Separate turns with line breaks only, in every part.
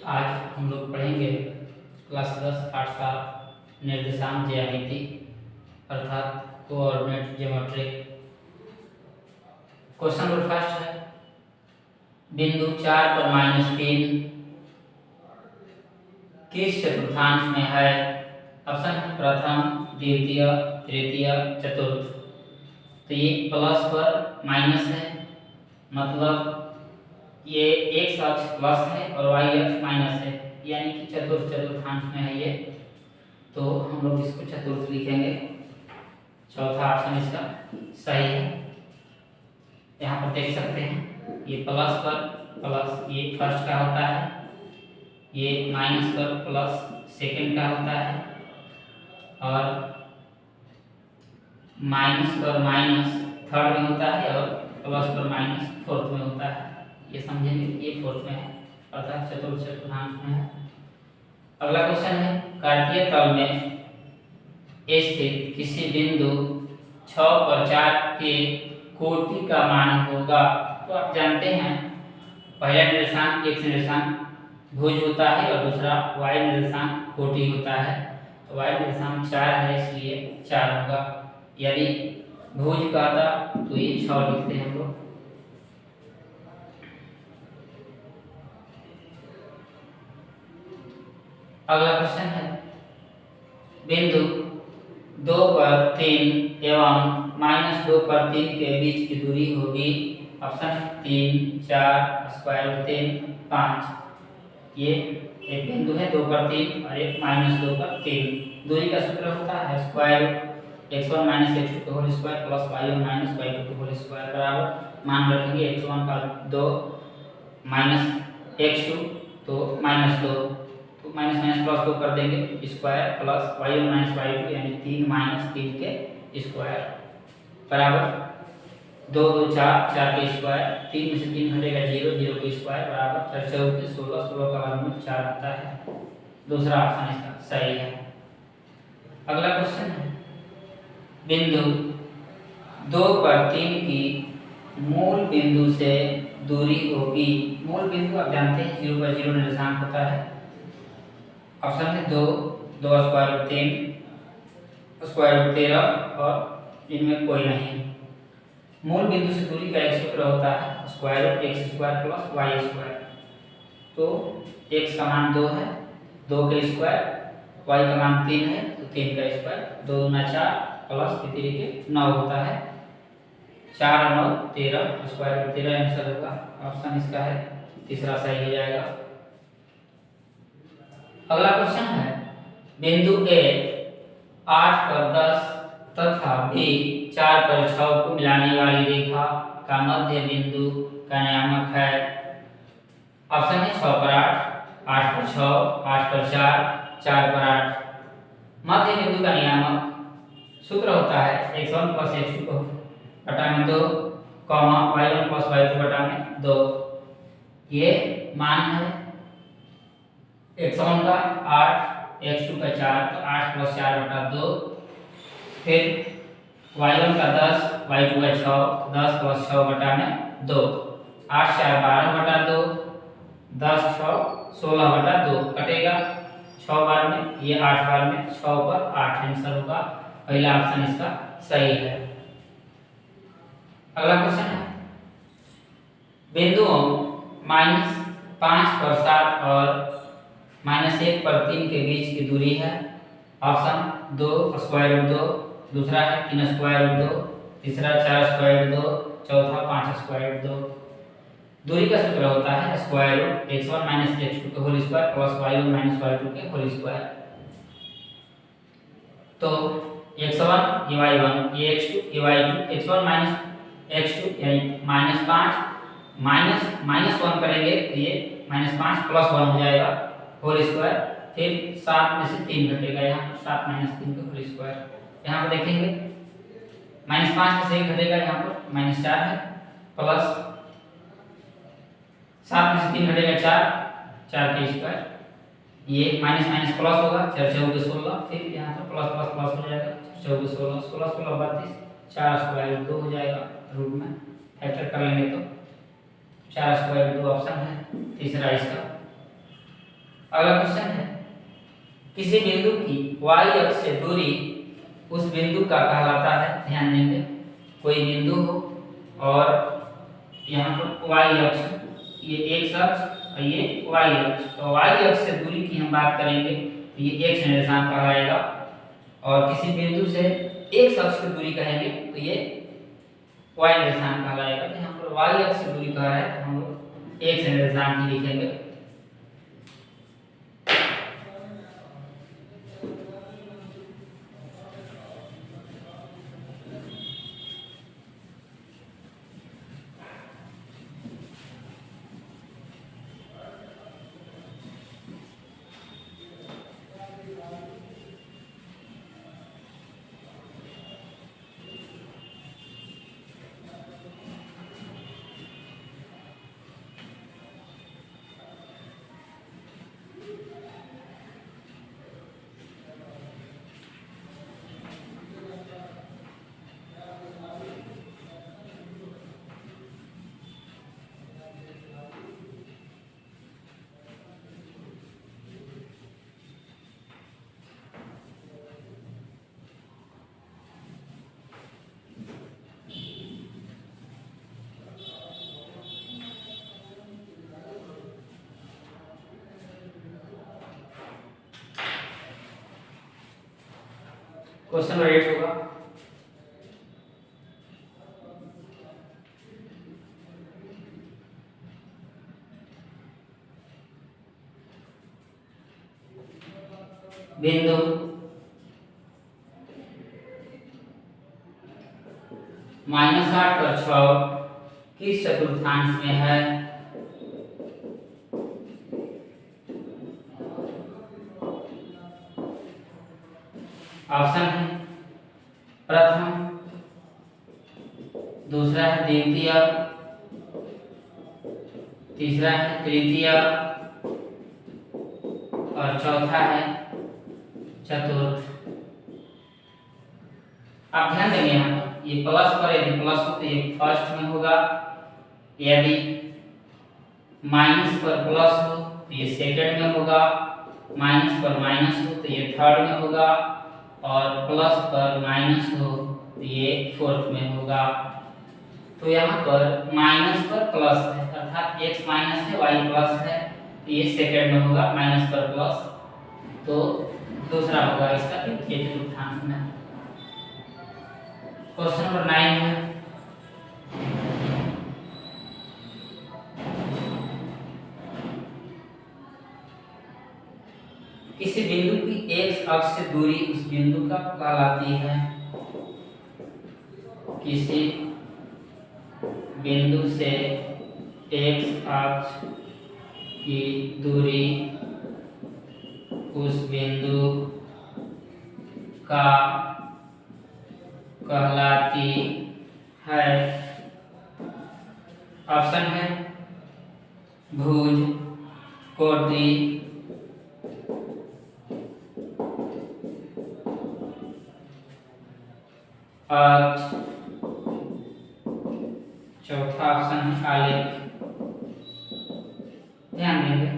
आज हम लोग पढ़ेंगे क्लास 10 पाठ 7 निर्देशांक ज्यामिति अर्थात coordinate geometry. Question number first है, बिंदु 4 पर -3 किस चतुर्थांश में है? ऑप्शन है प्रथम, द्वितीय, तृतीय, चतुर्थ। तो ये प्लस पर माइनस है, मतलब ये एक्स अक्ष प्लस है और वाई अक्ष माइनस है, यानी कि चतुर्थांश में है ये। तो हम लोग इसको चतुर्थ लिखेंगे। चौथा ऑप्शन इसका सही है। यहाँ पर देख सकते हैं ये प्लस पर प्लस ये फर्स्ट का होता है, ये माइनस पर प्लस सेकंड का होता है, और माइनस पर माइनस थर्ड में होता है, और प्लस पर माइनस फोर्थ में होता है। ये समझेंगे, ये फोर्थ में है अर्थात चतुर्थांश में है। अगला क्वेश्चन है, कार्तीय तल में स्थित किसी बिंदु 6 पर 4 के कोटि का मान होगा। तो आप जानते हैं पहला निर्देशांक x निर्देशांक भुज होता है और दूसरा y निर्देशांक कोटि होता है। तो y निर्देशांक 4 है, इसलिए 4 होगा। यदि भुज का था तो ये 6 लिखते हैं हम लोग। अगला क्वेश्चन है, बिंदु 2 पर 3 एवं -2 पर 3 के बीच की दूरी होगी। Option 3, 4, square root 3, 5। ये एक बिंदु है 2 पर 3 और एक -2 पर 3। दूरी का सूत्र होता है स्क्वायर x1 - x2 का whole square plus y1 - y2 का होल स्क्वायर बराबर मान रखेंगे x1 का 2 x2 तो -2, तो माइनस प्लस 2 कर देंगे स्क्वायर प्लस y1 - y2 यानी 3 - 3 के स्क्वायर बराबर 2 2 4 4 के स्क्वायर, 3 में से 3 घटेगा 0 0 के स्क्वायर बराबर 4 4 के 16 16 का वर्गमूल 4 आता है। दूसरा ऑप्शन इसका सही है। अगला क्वेश्चन है, बिंदु 2 पर 3 की मूल बिंदु से दूरी होगी। मूल बिंदु आप जानते हैं 0 पर 0 निर्देशांक होता है। ऑप्शन है 2 स्क्वायर रूट 3 स्क्वायर रूट 13 और इनमें कोई नहीं। मूल बिंदु से दूरी का एक सूत्र होता है square root x square plus y square. तो x का मान 2 है, 2 का स्क्वायर, y का मान 3 है तो 3 का स्क्वायर, 2 दूना 4 प्लस 3 के 9 होता है। 4 और 9 13, स्क्वायर रूट 13 आंसर होगा। ऑप्शन इसका है तीसरा सही हो जाएगा। अगला क्वेश्चन है, बिंदु A 8 पर 10 तथा B 4 पर 6 को मिलाने वाली रेखा का मध्य बिंदु का नियामक है। ऑप्शन है 6 पर 8, 8 पर 6, 8 पर 4, 4 पर 8। मध्य बिंदु का नियामक सूत्र होता है x1 + x2 बटा में 2, y1 + y2 बटा में 2। ये मान है x1 का 8, x2 का 4, तो 8 + 4 बटा 2, फिर y1 का 10, y2 का 6, 10 + 6 बटा में 2, 8 4 12 बटा 2, 10 6 16 बटा 2 कटेगा 6 बार में, ये 8 बार में, 6 पर 8 आंसर होगा। पहला ऑप्शन इसका सही है। अगला क्वेश्चन है, बिंदुओं -5 पर 7 और -1 पर 3 के बीच की दूरी है। ऑप्शन 2 स्क्वायर रूट 2, दूसरा है 3 स्क्वायर रूट 2, तीसरा 4 स्क्वायर रूट 2, चौथा 5 स्क्वायर रूट 2। दूरी का सूत्र होता है स्क्वायर रूट x1 - x2 का whole square plus y1 - y2 के होल स्क्वायर। तो x1 ये y1 ये x2 ये y2, x1 - x2 यानी -5 -1 करेंगे तो ये -5 + 1 हो जाएगा होल स्क्वायर, फिर 7 में से 3 घटेगा, यहाँ 7 - 3 का होल स्क्वायर। यहाँ पर देखेंगे -5 में से 1 घटेगा, यहाँ पर -4 है, प्लस 7 में से 3 घटेगा 4, 4 के स्क्वायर, ये माइनस प्लस होगा 4 4 16, फिर यहाँ पर प्लस प्लस प्लस हो जाएगा 4 16 16 16 32, 4 स्क्वायर 2 हो जाएगा रूट में, फैक्टर कर लेंगे तो 4 स्क्वायर 2 ऑप्शन है तीसरा इसका। अगला क्वेश्चन है, किसी बिंदु की y अक्ष से दूरी उस बिंदु का कहलाता है। ध्यान देंगे, कोई बिंदु हो और यहाँ पर y अक्ष, ये x अक्ष और ये y अक्ष, तो y अक्ष से दूरी की हम बात करेंगे तो ये x निर्देशांक कहलाएगा, और किसी बिंदु से x अक्ष की दूरी कहेंगे तो ये y निर्देशांक कहलाएगा। तो यहाँ पर y अक्ष से दूरी कह रहा है तो हम लोग x निर्देशांक ही लिखेंगे। क्वेश्चन नंबर 8 होगा, बिंदु -8 पर 6 किस चतुर्थांश में है। ऑप्शन है प्रथम, दूसरा है द्वितीय, तीसरा है तृतीय और चौथा है चतुर्थ। आप ध्यान देंगे यहाँ पर ये प्लस पर, यदि प्लस हो तो ये फर्स्ट में होगा, यदि माइनस पर प्लस हो तो ये सेकंड में होगा, माइनस पर माइनस हो तो ये थर्ड में होगा, और प्लस पर माइनस हो तो ये फोर्थ में होगा। तो यहाँ पर माइनस पर प्लस है, अर्थात x माइनस है y प्लस है, तो ये सेकंड में होगा माइनस पर प्लस, तो दूसरा होगा इसका तृतीय चतुर्थांश में। क्वेश्चन नंबर 9 है, किसी बिंदु की x अक्ष से दूरी उस बिंदु का कहलाती है। किसी बिंदु से x अक्ष की दूरी उस बिंदु का कहलाती है। ऑप्शन है भुज, कोटि, अक्ष, चौथा ऑप्शन है आलेख। ध्यान देंगे,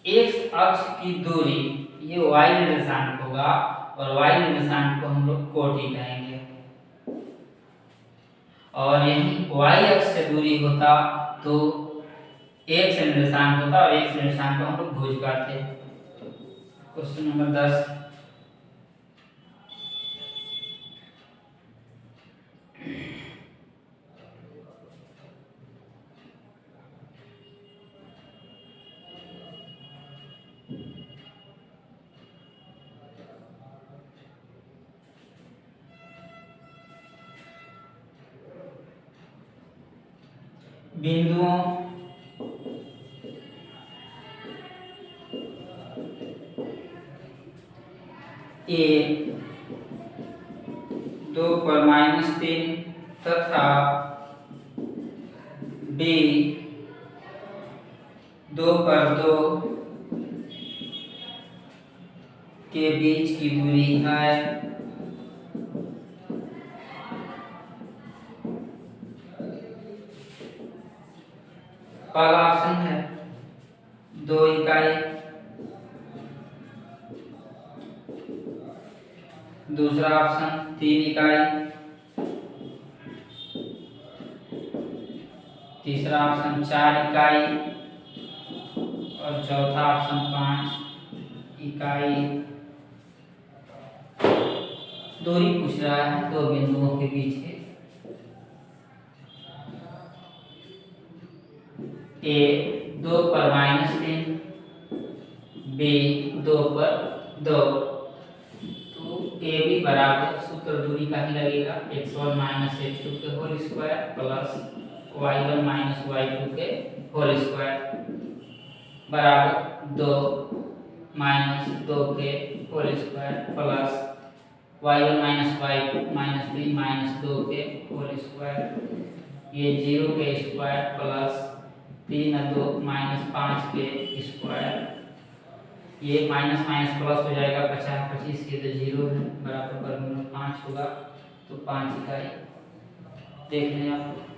x अक्ष की दूरी ये y निर्देशांक होगा, और y निर्देशांक को हम लोग कोटि कहेंगे, और यही y अक्ष से दूरी होता तो x निर्देशांक होता, और x निर्देशांक को हम लोग भुज कहते हैं। क्वेश्चन नंबर 10, बिंदुओं ए 2 पर -3 तथा बी 2 पर 2 के बीच की दूरी है। पहला ऑप्शन है 2 इकाई, दूसरा ऑप्शन 3 इकाई, तीसरा ऑप्शन 4 इकाई और चौथा ऑप्शन 5 इकाई। दूरी पूछ रहा है दो बिंदुओं के बीच के। ए 2 पर -3, बी 2 पर 2। तो ए भी बराबर सूत्र दूरी का ही लगेगा, x1 - x2 के whole square plus y1 - y2 के होल स्क्वायर बराबर 2 - 2 के whole square plus y1 - y2 -3 - 2 के होल स्क्वायर। ये 0 के स्क्वायर प्लस 3 और 2 -5 के स्क्वायर। ये माइनस माइनस प्लस हो जाएगा, 50 25 के तो 0 है, बराबर वर्गमूल 5 होगा। तो 5 इकाई देख लें आप।